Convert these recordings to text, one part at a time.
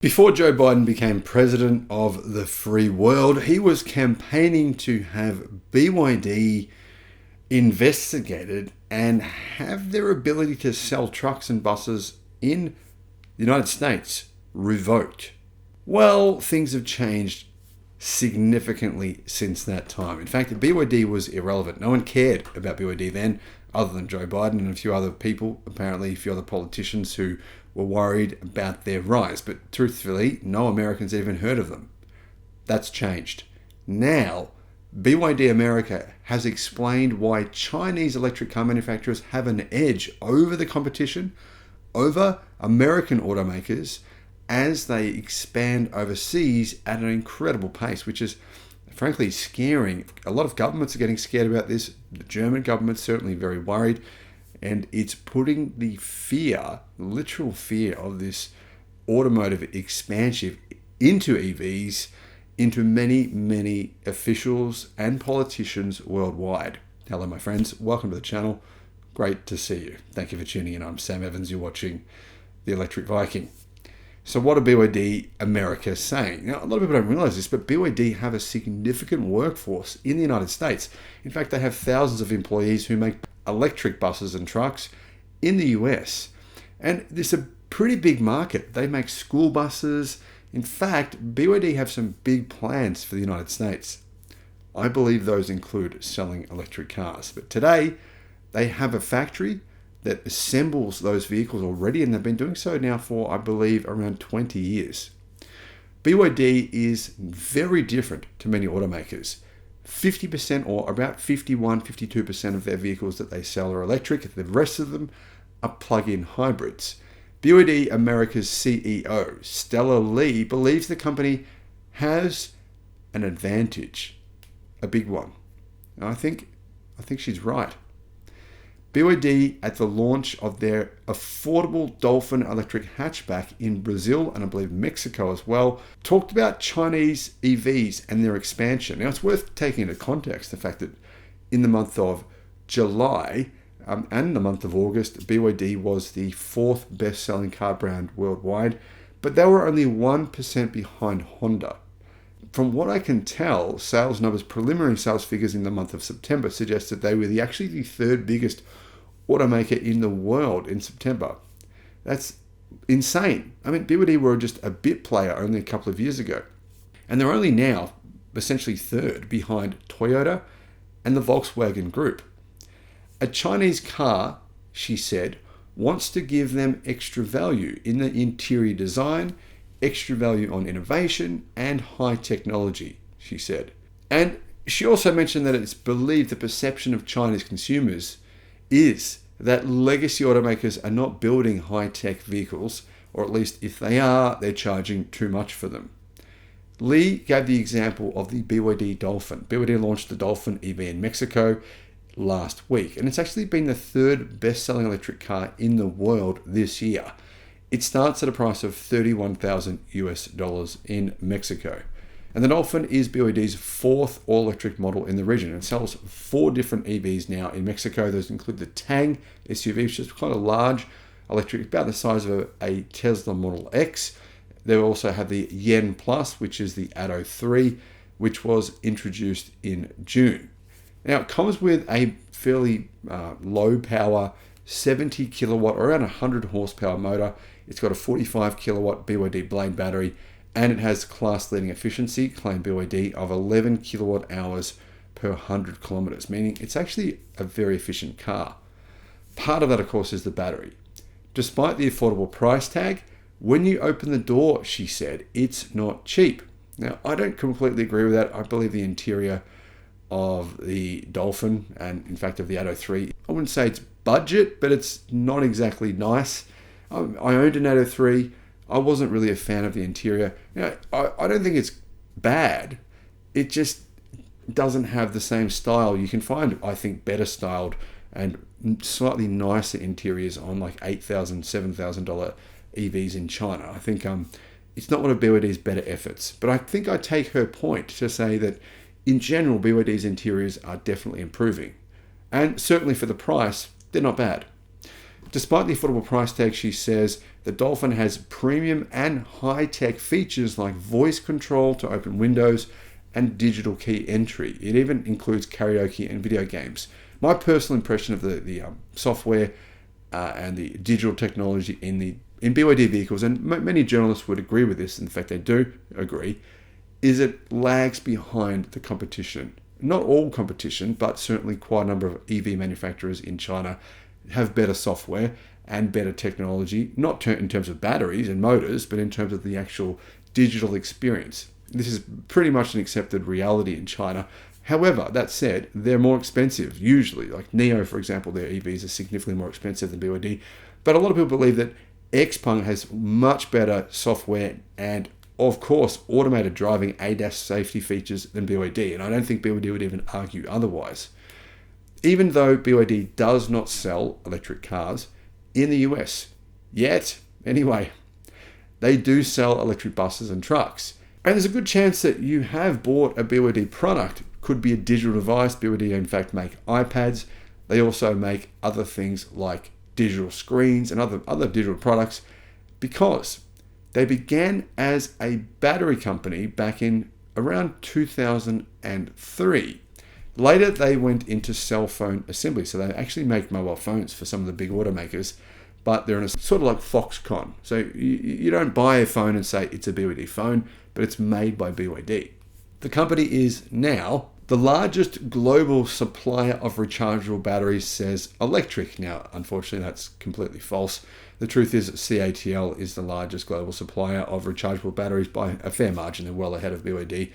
Before Joe Biden became president of the free world, he was campaigning to have BYD investigated and have their ability to sell trucks and buses in the United States revoked. Well, things have changed significantly since that time. In fact, BYD was irrelevant. No one cared about BYD then, other than Joe Biden and a few other people, apparently a few other politicians who were worried about their rise. But truthfully, no Americans even heard of them. That's changed. Now, BYD America has explained why Chinese electric car manufacturers have an edge over the competition, over American automakers, as they expand overseas at an incredible pace, which is frankly scaring. A lot of governments are getting scared about this. The German government's certainly very worried. And it's putting the fear, literal fear of this automotive expansion into EVs into many, many officials and politicians worldwide. Hello, my friends. Welcome to the channel. Great to see you. Thank you for tuning in. I'm Sam Evans. You're watching the Electric Viking. So what are BYD America saying? Now, a lot of people don't realize this, but BYD have a significant workforce in the United States. In fact, they have thousands of employees who make electric buses and trucks in the US. And this is a pretty big market. They make school buses. In fact, BYD have some big plans for the United States. I believe those include selling electric cars. But today, they have a factory that assembles those vehicles already, and they've been doing so now for, I believe, around 20 years. BYD is very different to many automakers. 50% or about 52% of their vehicles that they sell are electric. The rest of them are plug-in hybrids. BYD America's CEO, Stella Lee, believes the company has an advantage, a big one. And I think she's right. BYD, at the launch of their affordable Dolphin electric hatchback in Brazil and I believe Mexico as well, talked about Chinese EVs and their expansion. Now, it's worth taking into context the fact that in the month of July and the month of August, BYD was the fourth best-selling car brand worldwide, but they were only 1% behind Honda. From what I can tell, sales numbers, preliminary sales figures in the month of September suggest that they were actually the third biggest automaker in the world in September. That's insane. I mean, BYD were just a bit player only a couple of years ago. And they're only now essentially third behind Toyota and the Volkswagen Group. A Chinese car, she said, wants to give them extra value in the interior design, extra value on innovation and high technology, she said. And she also mentioned that it's believed the perception of Chinese consumers is that legacy automakers are not building high-tech vehicles, or at least if they are, they're charging too much for them. Lee gave the example of the BYD Dolphin. BYD launched the Dolphin EV in Mexico last week, and it's actually been the third best-selling electric car in the world this year. It starts at a price of $31,000 in Mexico. And the Dolphin is BYD's fourth all-electric model in the region. It sells 4 different EVs now in Mexico. Those include the Tang SUV, which is quite a large electric, about the size of a Tesla Model X. They also have the Yen Plus, which is the Atto 3, which was introduced in June. Now, it comes with a fairly low-power 70 kilowatt or around 100 horsepower motor. It's got a 45 kilowatt BYD Blade battery, and it has class-leading efficiency, claimed BYD, of 11 kilowatt hours per 100 kilometers, meaning it's actually a very efficient car. Part of that, of course, is the battery. Despite the affordable price tag, when you open the door, she said, it's not cheap. Now, I don't completely agree with that. I believe the interior of the Dolphin, and in fact of the Atto 3, I wouldn't say it's budget, but it's not exactly nice. I owned an Atto 3. I wasn't really a fan of the interior. I don't think it's bad. It just doesn't have the same style. You can find, I think, better styled and slightly nicer interiors on like $8,000, $7,000 EVs in China. I think it's not one of BYD's better efforts. But I think I take her point to say that in general, BYD's interiors are definitely improving. And certainly for the price, they're not bad. Despite the affordable price tag, she says, The Dolphin has premium and high-tech features like voice control to open windows and digital key entry. It even includes karaoke and video games. My personal impression of the software and the digital technology in BYD vehicles, and many journalists would agree with this, in fact they do agree, is it lags behind the competition. Not all competition, but certainly quite a number of EV manufacturers in China have better software and better technology, not in terms of batteries and motors, but in terms of the actual digital experience. This is pretty much an accepted reality in China. However, that said, they're more expensive, usually. Like NIO, for example, their EVs are significantly more expensive than BYD. But a lot of people believe that XPeng has much better software and, of course, automated driving ADAS safety features than BYD. And I don't think BYD would even argue otherwise. Even though BYD does not sell electric cars in the US, yet, anyway, they do sell electric buses and trucks. And there's a good chance that you have bought a BYD product. Could be a digital device. BYD, in fact, make iPads. They also make other things like digital screens and other digital products, because they began as a battery company back in around 2003. Later, they went into cell phone assembly. So they actually make mobile phones for some of the big automakers, but they're in a sort of like Foxconn. So you don't buy a phone and say it's a BYD phone, but it's made by BYD. The company is now the largest global supplier of rechargeable batteries, says Electric. Now, unfortunately, that's completely false. The truth is that CATL is the largest global supplier of rechargeable batteries by a fair margin. They're well ahead of BYD.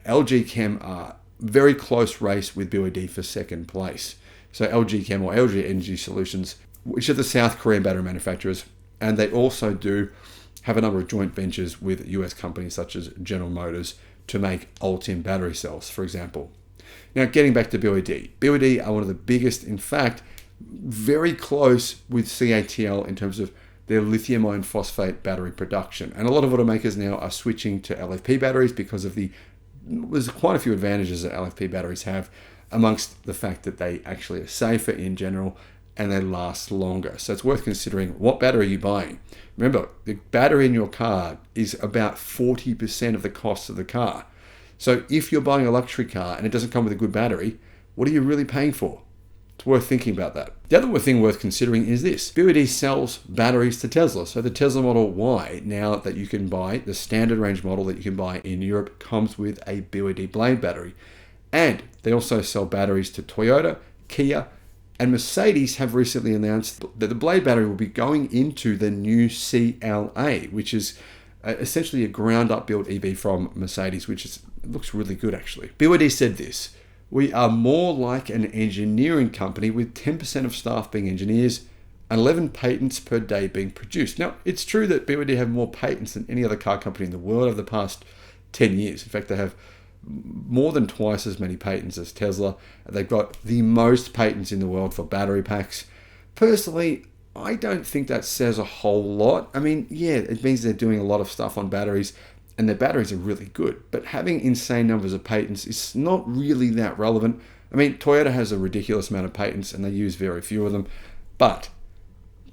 LG Chem are very close race with BYD for second place. So LG Chem, or LG Energy Solutions, which are the South Korean battery manufacturers, and they also do have a number of joint ventures with US companies such as General Motors to make Ultium battery cells, for example. Now, getting back to BYD. BYD are one of the biggest, in fact, very close with CATL in terms of their lithium iron phosphate battery production. And a lot of automakers now are switching to LFP batteries because of there's quite a few advantages that LFP batteries have, amongst the fact that they actually are safer in general and they last longer. So it's worth considering, what battery are you buying? Remember, the battery in your car is about 40% of the cost of the car. So if you're buying a luxury car and it doesn't come with a good battery, what are you really paying for? It's worth thinking about that. The other thing worth considering is this. BYD sells batteries to Tesla. So the Tesla Model Y, now that you can buy, the standard range model that you can buy in Europe, comes with a BYD Blade battery. And they also sell batteries to Toyota, Kia, and Mercedes have recently announced that the Blade battery will be going into the new CLA, which is essentially a ground-up built EV from Mercedes, which looks really good, actually. BYD said this: "We are more like an engineering company with 10% of staff being engineers and 11 patents per day being produced." Now, it's true that BYD have more patents than any other car company in the world over the past 10 years. In fact, they have more than twice as many patents as Tesla. They've got the most patents in the world for battery packs. Personally, I don't think that says a whole lot. I mean, yeah, it means they're doing a lot of stuff on batteries, and their batteries are really good. But having insane numbers of patents is not really that relevant. I mean, Toyota has a ridiculous amount of patents, and they use very few of them. But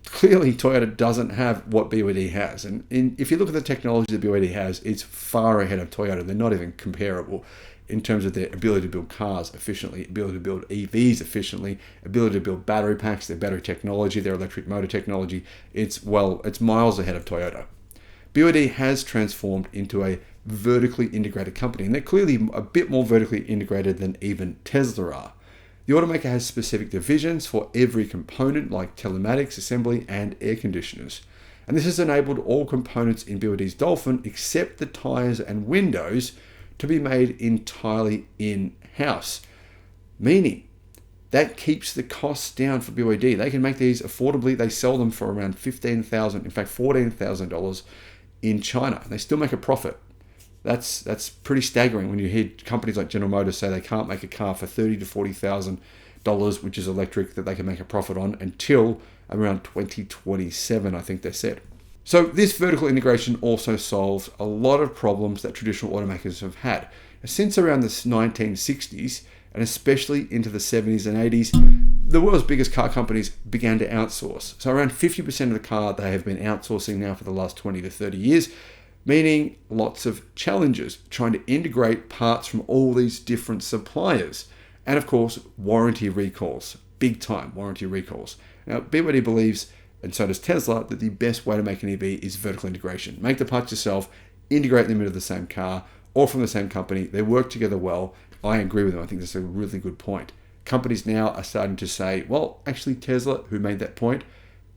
clearly, Toyota doesn't have what BYD has. And if you look at the technology that BYD has, it's far ahead of Toyota. They're not even comparable in terms of their ability to build cars efficiently, ability to build EVs efficiently, ability to build battery packs, their battery technology, their electric motor technology. It's miles ahead of Toyota. BYD has transformed into a vertically integrated company, and they're clearly a bit more vertically integrated than even Tesla are. The automaker has specific divisions for every component, like telematics, assembly, and air conditioners. And this has enabled all components in BYD's Dolphin, except the tires and windows, to be made entirely in-house. Meaning, that keeps the costs down for BYD. They can make these affordably. They sell them for around $15,000, in fact $14,000 in China. They still make a profit. That's pretty staggering when you hear companies like General Motors say they can't make a car for $30,000 to $40,000, which is electric, that they can make a profit on until around 2027, I think they said. So this vertical integration also solves a lot of problems that traditional automakers have had. Since around the 1960s, and especially into the 70s and 80s, the world's biggest car companies began to outsource. So around 50% of the car they have been outsourcing now for the last 20 to 30 years, meaning lots of challenges trying to integrate parts from all these different suppliers. And of course, warranty recalls, big time warranty recalls. Now, BYD believes, and so does Tesla, that the best way to make an EV is vertical integration. Make the parts yourself, integrate them into the same car or from the same company. They work together well. I agree with them. I think that's a really good point. Companies now are starting to say, well, actually Tesla, who made that point,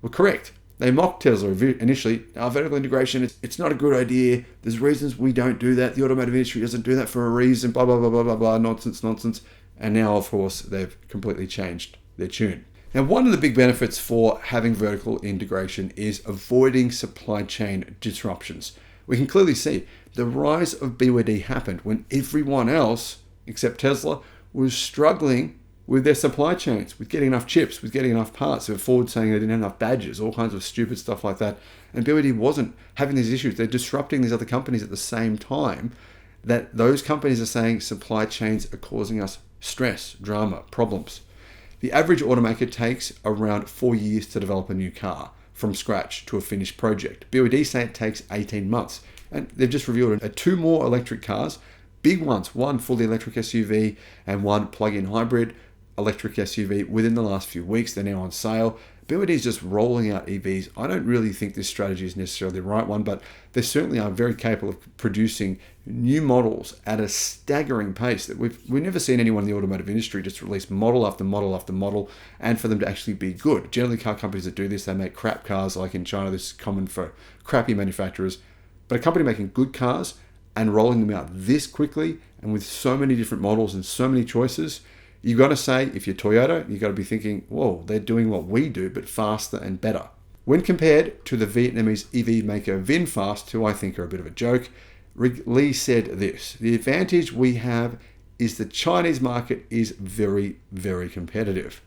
were correct. They mocked Tesla initially. Our vertical integration, it's not a good idea. There's reasons we don't do that. The automotive industry doesn't do that for a reason, blah, blah, blah, blah, blah, blah, nonsense. And now, of course, they've completely changed their tune. Now, one of the big benefits for having vertical integration is avoiding supply chain disruptions. We can clearly see the rise of BYD happened when everyone else, except Tesla, was struggling with their supply chains, with getting enough chips, with getting enough parts. They were Ford saying they didn't have enough badges, all kinds of stupid stuff like that. And BYD wasn't having these issues. They're disrupting these other companies at the same time that those companies are saying supply chains are causing us stress, drama, problems. The average automaker takes around 4 years to develop a new car from scratch to a finished project. BYD say it takes 18 months. And they've just revealed 2 more electric cars, big ones, one fully electric SUV and one plug-in hybrid electric SUV within the last few weeks. They're now on sale. BYD is just rolling out EVs. I don't really think this strategy is necessarily the right one, but they certainly are very capable of producing new models at a staggering pace that we've never seen anyone in the automotive industry just release model after model after model, and for them to actually be good. Generally, car companies that do this, they make crap cars. Like in China, this is common for crappy manufacturers. But a company making good cars and rolling them out this quickly and with so many different models and so many choices, you've got to say, if you're Toyota, you've got to be thinking, whoa, they're doing what we do, but faster and better. When compared to the Vietnamese EV maker VinFast, who I think are a bit of a joke, Lee said this: the advantage we have is the Chinese market is very, very competitive.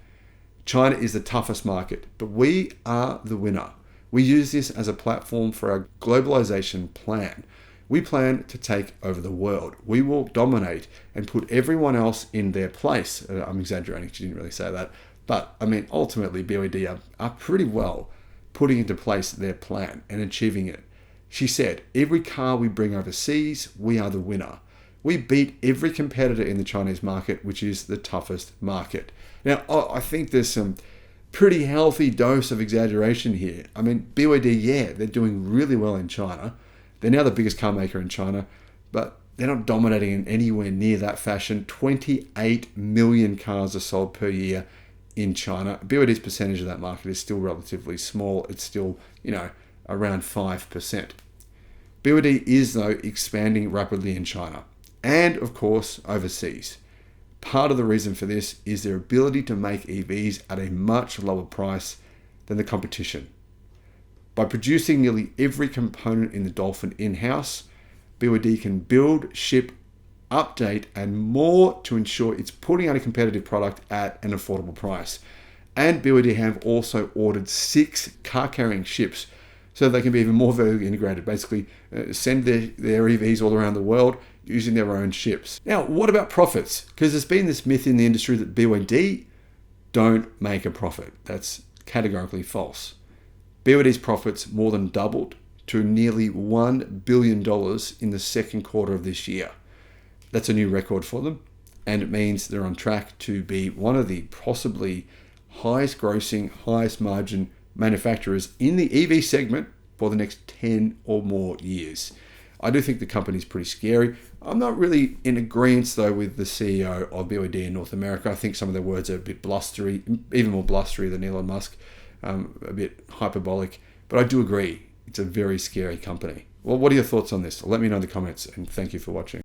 China is the toughest market, but we are the winner. We use this as a platform for our globalization plan. We plan to take over the world. We will dominate and put everyone else in their place. I'm exaggerating, she didn't really say that. But I mean, ultimately, BYD are pretty well putting into place their plan and achieving it. She said, every car we bring overseas, we are the winner. We beat every competitor in the Chinese market, which is the toughest market. Now, I think there's some pretty healthy dose of exaggeration here. I mean, BYD, yeah, they're doing really well in China. They're now the biggest car maker in China, but they're not dominating in anywhere near that fashion. 28 million cars are sold per year in China. BYD's percentage of that market is still relatively small. It's still, around 5%. BYD is, though, expanding rapidly in China and, of course, overseas. Part of the reason for this is their ability to make EVs at a much lower price than the competition. By producing nearly every component in the Dolphin in-house, BYD can build, ship, update, and more to ensure it's putting out a competitive product at an affordable price. And BYD have also ordered 6 car-carrying ships so they can be even more vertically integrated, basically send their EVs all around the world using their own ships. Now, what about profits? Because there's been this myth in the industry that BYD don't make a profit. That's categorically false. BYD's profits more than doubled to nearly $1 billion in the second quarter of this year. That's a new record for them, and it means they're on track to be one of the possibly highest grossing, highest margin manufacturers in the EV segment for the next 10 or more years. I do think the company's pretty scary. I'm not really in agreement, though, with the CEO of BYD in North America. I think some of their words are a bit blustery, even more blustery than Elon Musk. A bit hyperbolic, but I do agree it's a very scary company. Well, what are your thoughts on this? Let me know in the comments, and thank you for watching.